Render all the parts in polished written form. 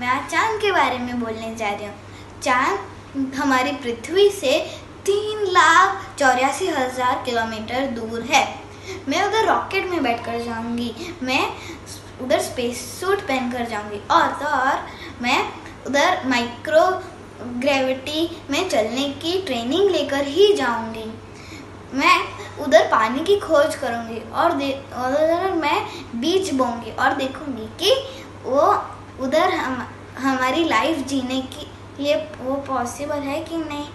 मैं आज चांद के बारे में बोलने जा रही हूँ। चांद हमारी पृथ्वी से 3,84,000 किलोमीटर दूर है। मैं उधर रॉकेट में बैठकर जाऊंगी, मैं उधर स्पेस सूट पहनकर जाऊंगी और मैं उधर माइक्रो ग्रेविटी में चलने की ट्रेनिंग लेकर ही जाऊंगी। मैं उधर पानी की खोज करूंगी और उधर मैं बीज बोऊंगी और देखूंगी कि वो उधर हमारी लाइफ जीने के लिए वो पॉसिबल है कि नहीं,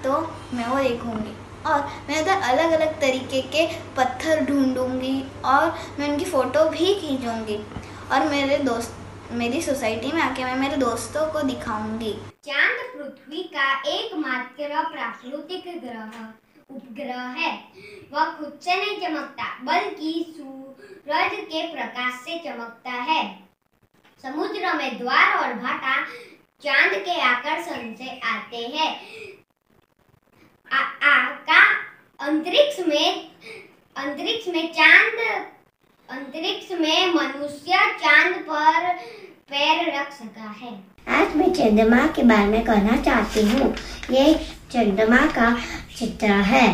तो मैं वो देखूंगी। और मैं उधर अलग अलग तरीके के पत्थर ढूंढूंगी और मैं उनकी फ़ोटो भी खींचूंगी और मेरी सोसाइटी में आके मैं मेरे दोस्तों को दिखाऊंगी। चांद पृथ्वी का एकमात्र प्राकृतिक उपग्रह है। वह खुद से नहीं चमकता बल्कि सूरज के प्रकाश से चमकता है। समुद्र में ज्वार और भाटा चांद के आकर्षण से आते हैं। अंतरिक्ष में मनुष्य चांद पर पैर रख सका है। आज मैं चंद्रमा के बारे में कहना चाहती हूँ। ये चंद्रमा का चित्र है।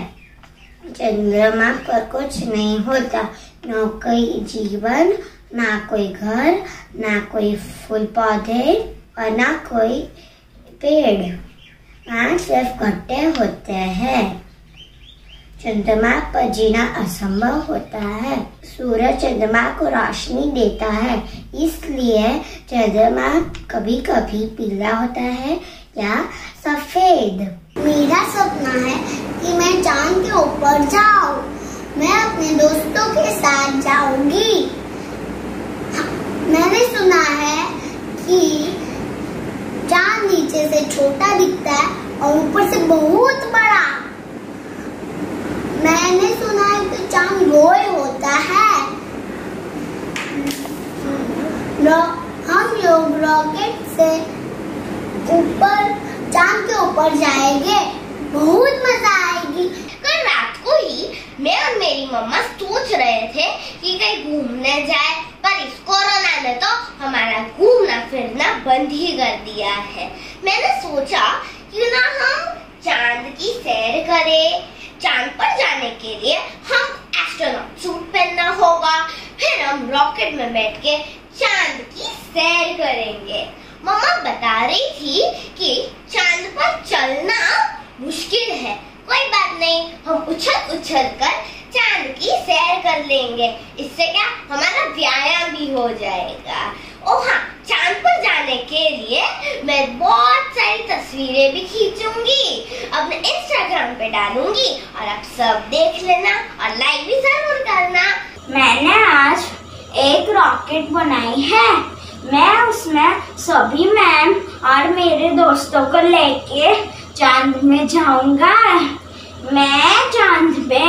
चंद्रमा पर कुछ नहीं होता, न कोई जीवन, ना कोई घर, ना कोई फूल पौधे और ना कोई पेड़। वहाँ सिर्फ गड्ढे होते हैं। चंद्रमा पर जीना असंभव होता है। सूरज चंद्रमा को रोशनी देता है, इसलिए चंद्रमा कभी कभी पीला होता है या सफेद। मेरा सपना है कि मैं चांद के ऊपर जाऊं। मैं अपने दोस्तों के साथ जाऊंगी। मैंने सुना है कि चांद नीचे से छोटा दिखता है और ऊपर से बहुत बड़ा। मैंने सुना है कि चांद गोल होता है। हम लोग रॉकेट से ऊपर चांद के ऊपर जाएंगे, बहुत मजा आएगी। कल रात को ही मैं और मेरी मम्मा सोच रहे थे कि कहीं घूमने जाए, पर इस कोरोना ने तो हमारा घूमना फिरना बंद ही कर दिया है। मैंने सोचा क्यों ना हम चांद की सैर करें। चांद पर जाने के लिए हम एस्ट्रोनॉट सूट पहनना होगा, फिर हम रॉकेट में बैठ के चांद की सैर करेंगे। मम्मा बता रही थी कि चांद पर चलना मुश्किल है। कोई बात नहीं, हम उछल उछल कर चांद की सैर कर लेंगे। इससे क्या हमारा व्यायाम भी हो जाएगा। ओह हाँ, चांद पर जाने के लिए मैं बहुत सारी तस्वीरें भी खींचूंगी, अपने इंस्टाग्राम पे डालूंगी और आप सब देख लेना और लाइक भी जरूर करना। मैंने आज एक रॉकेट बनाई है। मैं उसमें सभी मैम और मेरे दोस्तों को लेके चांद में जाऊंगा। मैं चांद पे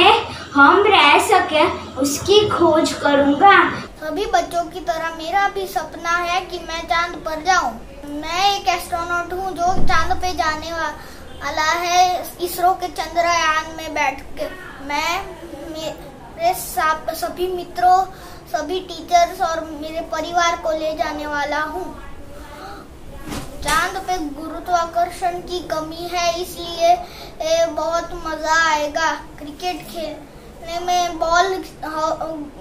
हम रह सके उसकी खोज करूंगा। सभी बच्चों की तरह मेरा भी सपना है कि मैं चांद पर जाऊं। मैं एक एस्ट्रोनॉट हूं जो चांद पे जाने वाला है। इसरो के चंद्रयान में बैठ के मैं मेरे सभी मित्रों, सभी टीचर्स और मेरे परिवार को ले जाने वाला हूं। चांद पे गुरुत्वाकर्षण की कमी है, इसलिए बहुत मजा आएगा। क्रिकेट खेलने में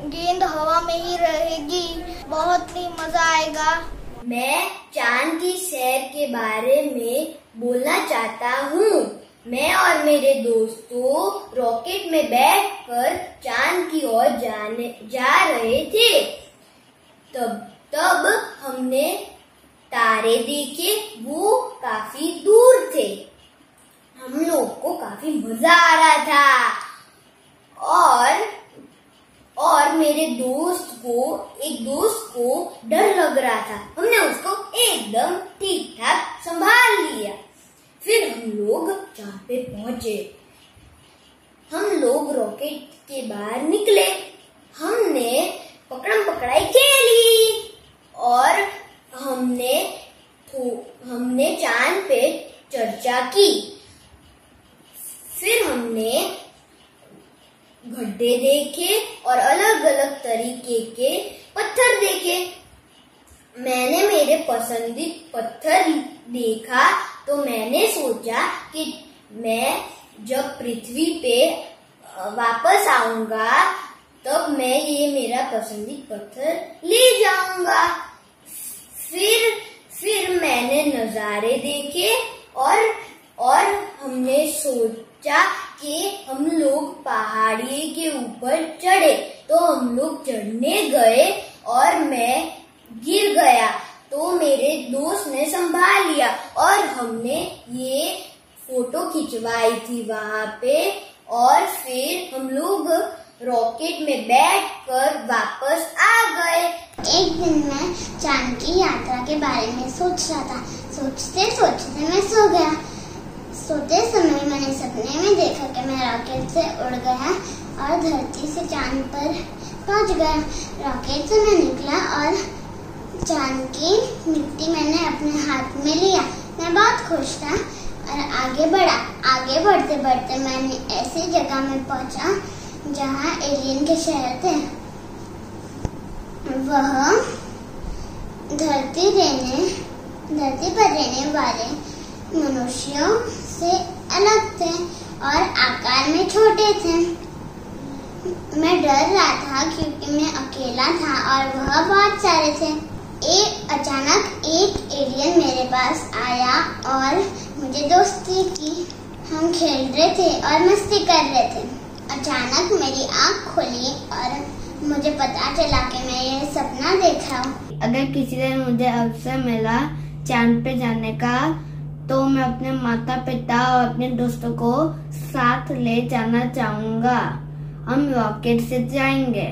गेंद हवा में ही रहेगी, बहुत ही मजा आएगा। मैं चांद की सैर के बारे में बोलना चाहता हूँ। मैं और मेरे दोस्तों रॉकेट में बैठकर चांद की ओर जा रहे थे। तब हमने तारे देखे, वो काफी दूर थे। हम लोग को काफी मजा आ रहा था और मेरे एक दोस्त को डर लग रहा था। हमने उसको एकदम ठीक ठाक संभाल लिया। फिर हम लोग चांद पे पहुंचे। हम लोग रॉकेट के बाहर निकले। हमने पकड़म पकड़ाई खेली और हमने चांद पे चर्चा की। फिर हमने गड्ढे देखे और अलग अलग तरीके के पत्थर देखे। मैंने मेरे पसंदीदा पत्थर देखा तो मैंने सोचा कि मैं जब पृथ्वी पे वापस आऊंगा तब मैं ये मेरा पसंदीदा पत्थर ले जाऊंगा। फिर मैंने नजारे देखे और हमने सोचा कि हम लोग पहाड़ी के ऊपर चढ़े। तो हम लोग चढ़ने गए और मैं गिर गया तो मेरे दोस्त ने संभाल लिया और हमने ये फोटो खिंचवाई थी वहां पे। और फिर हम लोग रॉकेट में बैठकर वापस आ गए। एक दिन मैं चांद की यात्रा के बारे में सोच रहा था। सोचते सोचते मैं सो गया। सोते समय मैंने सपने में देखा कि मैं रॉकेट से उड़ गया और धरती से चांद पर पहुंच गया। रॉकेट से मैं निकला और चांद की मिट्टी मैंने अपने हाथ में लिया। मैं बहुत खुश था और आगे बढ़ा। आगे बढ़ते बढ़ते मैंने ऐसी जगह में पहुंचा जहां एलियन के शहर थे। वह धरती पर रहने वाले मनुष्यों से अलग थे और आकार में छोटे थे। मैं डर रहा था क्योंकि मैं अकेला था और वह बहुत सारे थे। अचानक एक एलियन मेरे पास आया और मुझे दोस्ती की। हम खेल रहे थे और मस्ती कर रहे थे। अचानक मेरी आँख खुली और मुझे पता चला कि मैं ये सपना देख रहा हूँ। अगर किसी दिन मुझे अवसर मिला चांद पे जाने का तो मैं अपने माता पिता और अपने दोस्तों को साथ ले जाना चाहूँगा। हम रॉकेट से जाएंगे।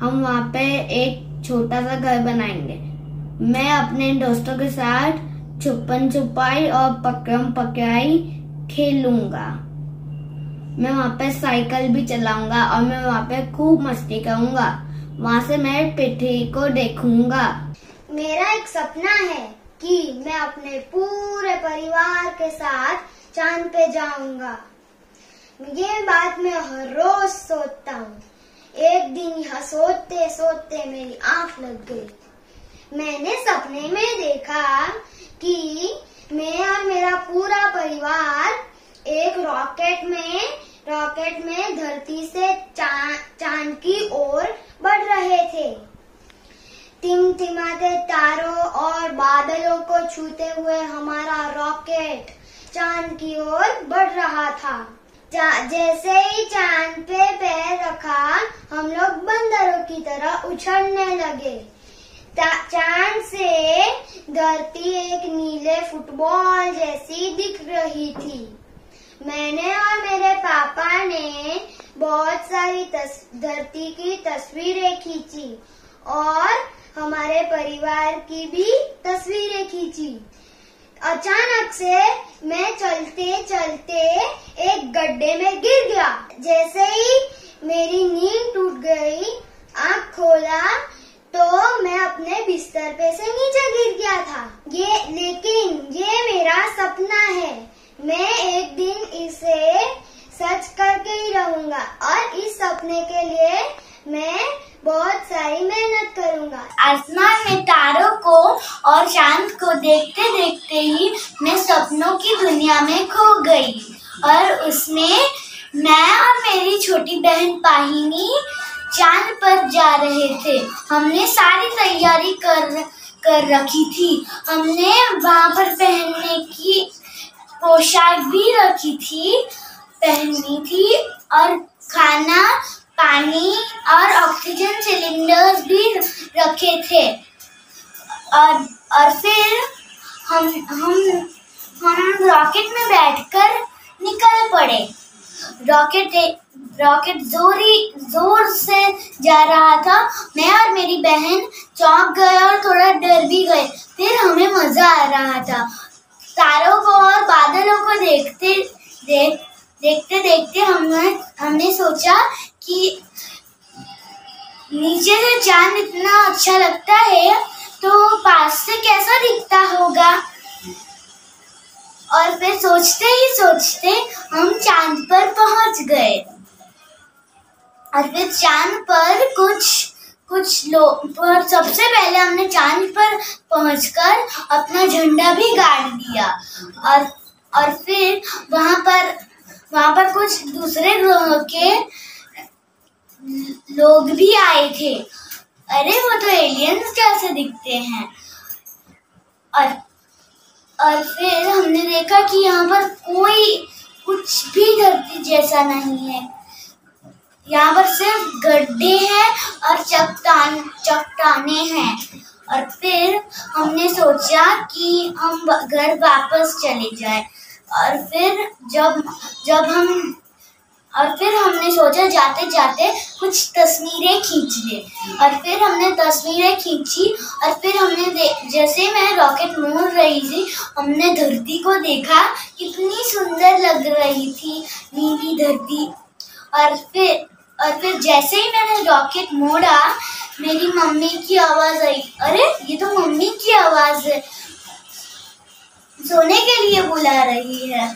हम वहाँ पे एक छोटा सा घर बनाएंगे। मैं अपने दोस्तों के साथ छुपन छुपाई और पकड़म पकड़ाई खेलूंगा। मैं वहाँ पे साइकिल भी चलाऊंगा और मैं वहाँ पे खूब मस्ती करूंगा। वहाँ से मैं पृथ्वी को देखूंगा। मेरा एक सपना है कि मैं अपने पूरे परिवार के साथ चांद पे जाऊंगा। ये बात मैं हर रोज सोचता हूँ। एक दिन यहाँ सोते सोते मेरी आँख लग गई। मैंने सपने में देखा कि मैं और मेरा पूरा परिवार एक रॉकेट में धरती से चांद की ओर बढ़ रहे थे। टिमटिमाते तारों और बादलों को छूते हुए हमारा रॉकेट चांद की ओर बढ़ रहा था। जैसे ही चांद पे पैर रखा हम लोग बंदरों की तरह उछलने लगे। चांद से धरती एक नीले फुटबॉल जैसी दिख रही थी। मैंने और मेरे पापा ने बहुत सारी धरती की तस्वीरें खींची और हमारे परिवार की भी तस्वीरें खींची। अचानक से मैं चलते चलते एक गड्ढे में गिर गया। जैसे ही मेरी नींद टूट गई, आँख खोला तो मैं अपने बिस्तर पे से नीचे गिर गया था। लेकिन ये मेरा सपना है। मैं एक दिन इसे सच करके ही रहूंगा और इस सपने के लिए मैं बहुत सारी मेहनत करूंगा। आसमान में तारों को और चांद को देखते देखते ही मैं सपनों की दुनिया में खो गई और उसमें मैं और मेरी छोटी बहन पाहिनी चांद पर जा रहे थे। हमने सारी तैयारी कर रखी थी। हमने वहाँ पर पहनने की पोशाक भी पहनी थी और खाना, पानी और ऑक्सीजन सिलेंडर्स भी रखे थे। और फिर हम रॉकेट में बैठकर निकल पड़े। रॉकेट जोर से जा रहा था। मैं और मेरी बहन चौंक गए और थोड़ा डर भी गए। फिर हमें मजा आ रहा था। तारों को और बादलों को देखते देखते हमने सोचा कि नीचे से चांद इतना अच्छा लगता है तो पास से कैसा दिखता होगा। और फिर सोचते ही सोचते हम चांद पर पहुंच गए। और फिर चांद पर कुछ लोग, पर सबसे पहले हमने चांद पर पहुंचकर अपना झंडा भी गाड़ दिया और फिर वहां पर कुछ दूसरे ग्रहों के लोग भी आए थे। अरे वो तो एलियंस जैसे दिखते हैं। और फिर हमने देखा कि यहाँ पर कोई कुछ भी धरती जैसा नहीं है। यहाँ पर सिर्फ गड्ढे हैं और चट्टाने हैं। और फिर हमने सोचा कि हम घर वापस चले जाएं। और फिर हमने सोचा जाते जाते कुछ तस्वीरें खींच ले। और फिर हमने तस्वीरें खींची और फिर हमने जैसे मैं रॉकेट मोड़ रही थी, हमने धरती को देखा, कितनी सुंदर लग रही थी नीली धरती। और फिर जैसे ही मैंने रॉकेट मोड़ा, मेरी मम्मी की आवाज आई। अरे ये तो मम्मी की आवाज है, सोने के लिए बुला रही है।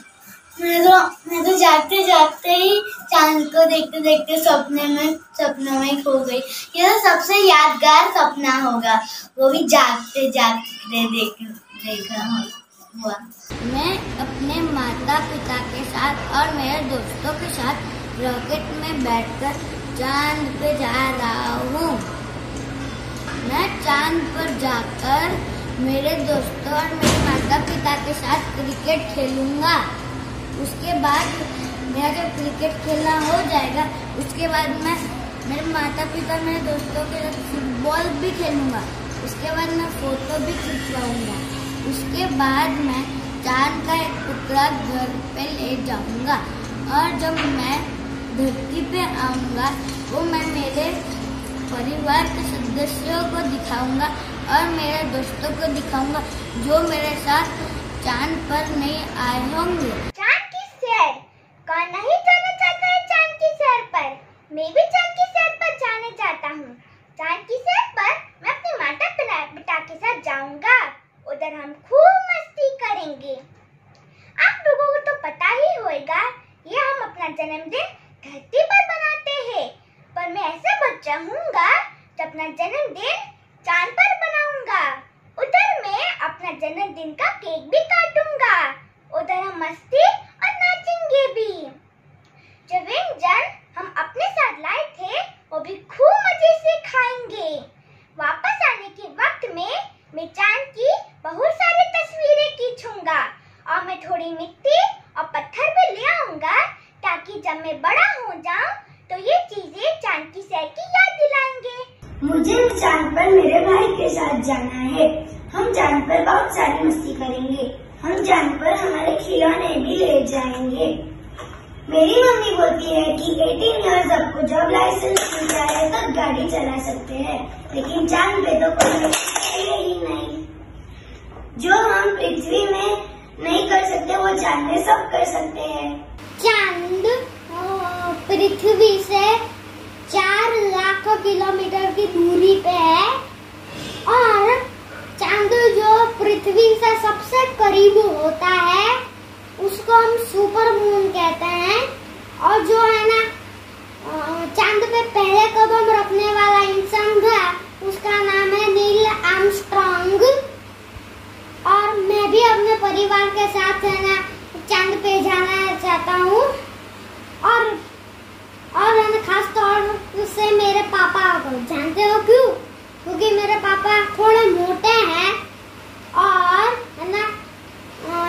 मैं तो जागते जागते ही चांद को देखते देखते सपनों में खो गई। ये तो सबसे यादगार सपना होगा, वो भी जागते जागते देखा हुआ। मैं अपने माता पिता के साथ और मेरे दोस्तों के साथ रॉकेट में बैठकर चांद पे जा रहा हूँ। मैं चांद पर जाकर मेरे दोस्तों और मेरे माता पिता के साथ क्रिकेट खेलूंगा। उसके बाद मेरा जब क्रिकेट खेलना हो जाएगा, उसके बाद मैं मेरे माता पिता मेरे दोस्तों के साथ फुटबॉल भी खेलूंगा। उसके बाद मैं फोटो भी खिंचवाऊंगा। उसके बाद मैं चांद का एक टुकड़ा घर पे ले जाऊंगा और जब मैं धरती पे आऊंगा वो मैं मेरे परिवार के सदस्यों को दिखाऊंगा और मेरे दोस्तों को दिखाऊंगा जो मेरे साथ चांद पर नहीं आए होंगे। चांद की सैर, कौन नहीं जाना चाहता है चांद की सैर पर? मैं भी चांद की सैर पर जाने चाहता हूँ। चांद की सैर पर मैं अपने माता पिता के साथ जाऊंगा। उधर हम खूब मस्ती करेंगे। आप लोगों को तो पता ही होगा, ये हम अपना जन्मदिन धरती पर बनाते हैं, पर मैं ऐसा बच्चा हूँगा जो अपना जन्मदिन चांद पर बनाऊंगा। उधर मैं अपना जन्मदिन का केक भी काटूंगा। उधर हम मस्ती और नाचेंगे भी। जो व्यंजन हम अपने साथ लाए थे वो भी खूब मजे से खाएंगे। वापस आने के वक्त में मैं चांद की बहुत सारी तस्वीरें खींचूंगा और मैं थोड़ी मिट्टी और पत्थर भी ले आऊंगा ताकि जब मैं बड़ा हो जाऊं तो ये चीजें चांद की सैर की याद दिलाएंगे। मुझे चांद पर मेरे भाई के साथ जाना है। हम चांद पर बहुत सारी मस्ती करेंगे। हम चांद पर हमारे खिलौने भी ले जाएंगे। मेरी मम्मी बोलती है कि 18 इयर्स आपको जब लाइसेंस मिल जाए तब गाड़ी चला सकते हैं, लेकिन चांद पे तो कोई ही नहीं। जो हम पृथ्वी में नहीं कर सकते वो चांद में सब कर सकते हैं। चांद पृथ्वी से 4 लाख किलोमीटर की दूरी पे है और चांद जो पृथ्वी से सबसे करीब होता है उसको हम सुपर मून कहते हैं। और जो है ना चांद पे पहले कदम रखने वाला इंसान था उसका नाम है नील आर्मस्ट्रांग। और मैं भी अपने परिवार के साथ है ना चांद पे जाना चाहता हूँ। और है ना खास तौर से मेरे पापा को। जानते हो क्यों? क्योंकि मेरे पापा थोड़े मोटे हैं और है ना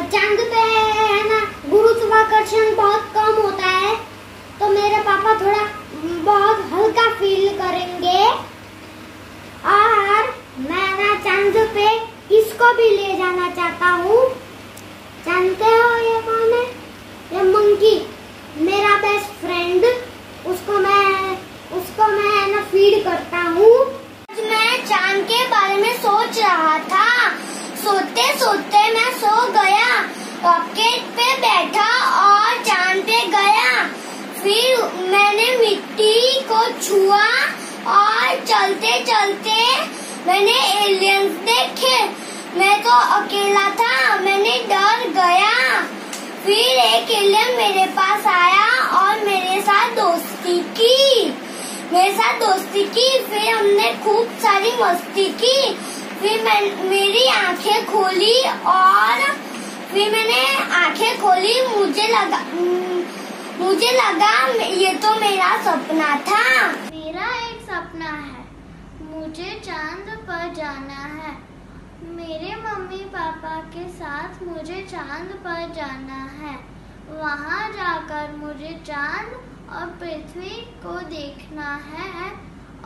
चांद पे है ना गुरुत्वाकर्षण बहुत कम होता है, तो मेरे पापा थोड़ा बहुत हल्का फील करेंगे। और मैं ना चांद पे इसको भी ले जाना चाहता हूँ। जानते हो ये कौन है? ये मंकी, मेरा बेस्ट फ्रेंड। उसको मैं है ना फीड करता हूँ। मैं चांद के बारे में सोच रहा था। सोते सोते मैं सो गया, रॉकेट पे बैठा और चांद पे गया। फिर मैंने मिट्टी को छुआ और चलते चलते मैंने एलियंस देखे। मैं तो अकेला था, मैंने डर गया। फिर एक एलियन मेरे पास आया और मेरे साथ दोस्ती की। मेरे साथ दोस्ती की। फिर हमने खूब सारी मस्ती की। फिर मेरी आंखें खोली और फिर मैंने आंखें खोली। मुझे लगा ये तो मेरा सपना था। मेरा एक सपना है, मुझे चांद पर जाना है। मेरे मम्मी पापा के साथ मुझे चांद पर जाना है। वहाँ जाकर मुझे चांद और पृथ्वी को देखना है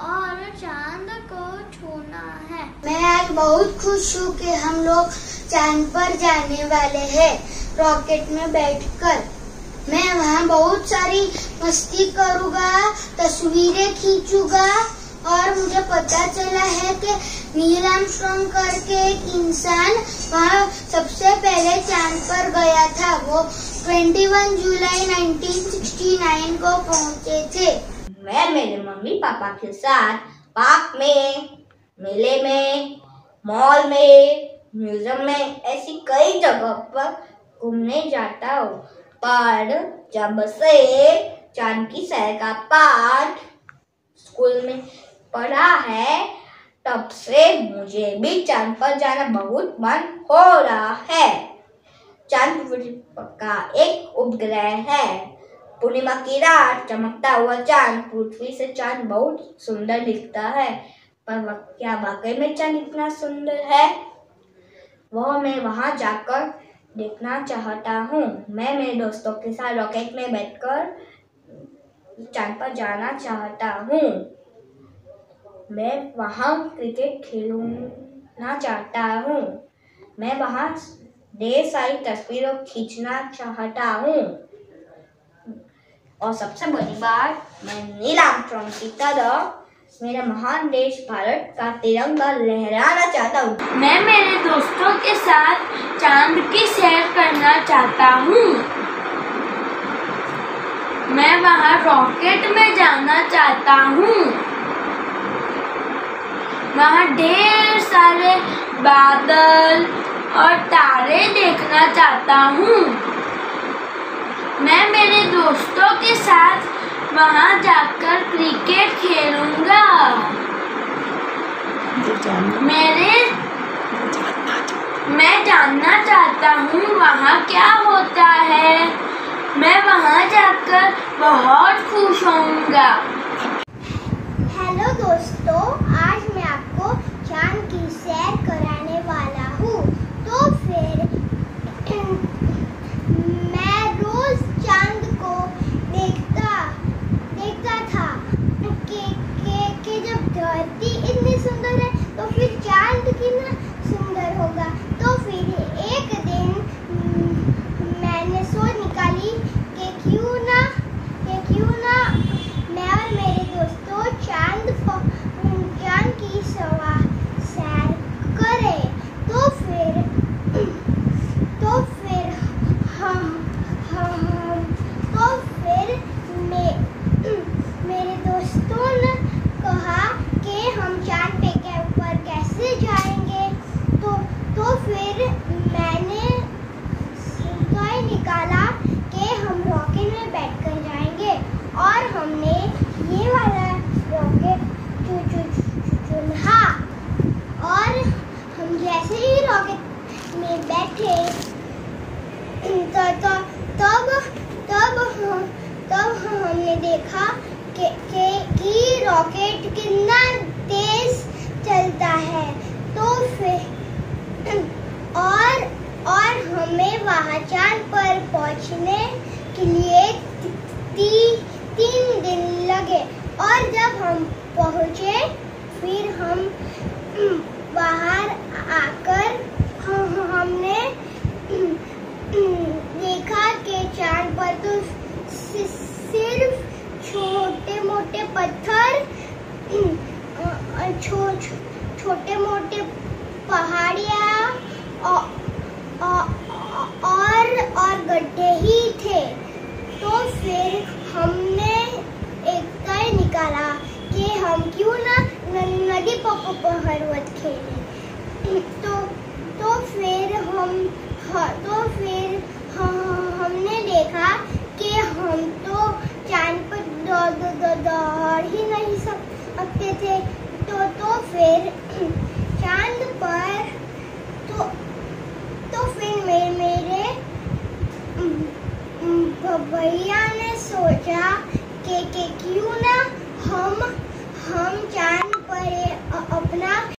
और चांद को छूना है। मैं आज बहुत खुश हूँ कि हम लोग चांद पर जाने वाले हैं रॉकेट में बैठकर। मैं वहाँ बहुत सारी मस्ती करूँगा, तस्वीरें खींचूंगा और मुझे पता चला है कि नील आर्मस्ट्रांग करके एक इंसान वहाँ सबसे पहले चांद पर गया था। वो 21 जुलाई 1969 को पहुँचे थे। मैं मेरे मम्मी पापा के साथ पार्क में, मेले में, मॉल में, म्यूजियम में, ऐसी कई जगह पर घूमने जाता हूँ। पर जब से चांद की सैर का पाठ स्कूल में पढ़ा है, तब से मुझे भी चांद पर जाना बहुत मन हो रहा है। चांद का एक उपग्रह है। पूर्णिमा की रात चमकता हुआ चांद पृथ्वी से चांद बहुत सुंदर दिखता है। पर क्या वाकई में चांद इतना सुंदर है? वह मैं वहां जाकर देखना चाहता हूँ। मैं मेरे दोस्तों के साथ रॉकेट में बैठकर चांद पर जाना चाहता हूँ। मैं वहाँ क्रिकेट खेलना चाहता हूँ। मैं वहाँ ढेर सारी तस्वीरें खींचना चाहता हूँ। और सबसे बड़ी बात, मैं नील आर्मस्ट्रांग की तरह मेरे महान देश भारत का तिरंगा लहराना चाहता हूँ। मैं मेरे दोस्तों के साथ चांद की सैर करना चाहता हूँ। मैं वहाँ रॉकेट में जाना चाहता हूँ। वहाँ ढेर सारे बादल और तारे देखना चाहता हूँ। मैं मेरे दोस्तों के साथ वहाँ जाकर क्रिकेट खेलूंगा। मैं जानना चाहता हूँ वहाँ क्या होता है। मैं वहाँ जाकर बहुत खुश होऊंगा। हेलो दोस्तों, आज मैं आपको चांद की सैर कराने वाला हूँ। तो फिर मैं रोज चांद को देखता था कि जब धरती इतनी सुंदर है तो फिर चांद कितना सुंदर होगा। तो फिर एक दिन मैंने सोच निकाली कि क्यों ना मैं और मेरे दोस्तों चांद की सैर करें। तो फिर मेरे दोस्तों ने कहा कि हम चांद पे के ऊपर कैसे जाएंगे। तो फिर मैंने तय निकाला कि हम रॉकेट में बैठकर जाएंगे। और हमने ये वाला रॉकेट चुना। और हम जैसे ही रॉकेट में बैठे तब हमने देखा कि रॉकेट कितना तेज चलता है। तो फिर और हमें वहाँ चांद पर पहुँचने के लिए 3 दिन लगे। और जब हम पहुँचे फिर हम बाहर आकर हमने देखा कि चांद पर तो सिर्फ छोटे मोटे पत्थर, छोटे मोटे पहाड़ियाँ और गड्ढे ही थे। तो फिर हमने एक तय निकाला कि हम क्यों ना नदी पर्वत खेलें। तो फिर हमने देखा कि हम तो चांद पर दौड़ ही नहीं सकते थे। तो फिर चांद पर तो फिर मेरे भैया ने सोचा कि क्यों ना हम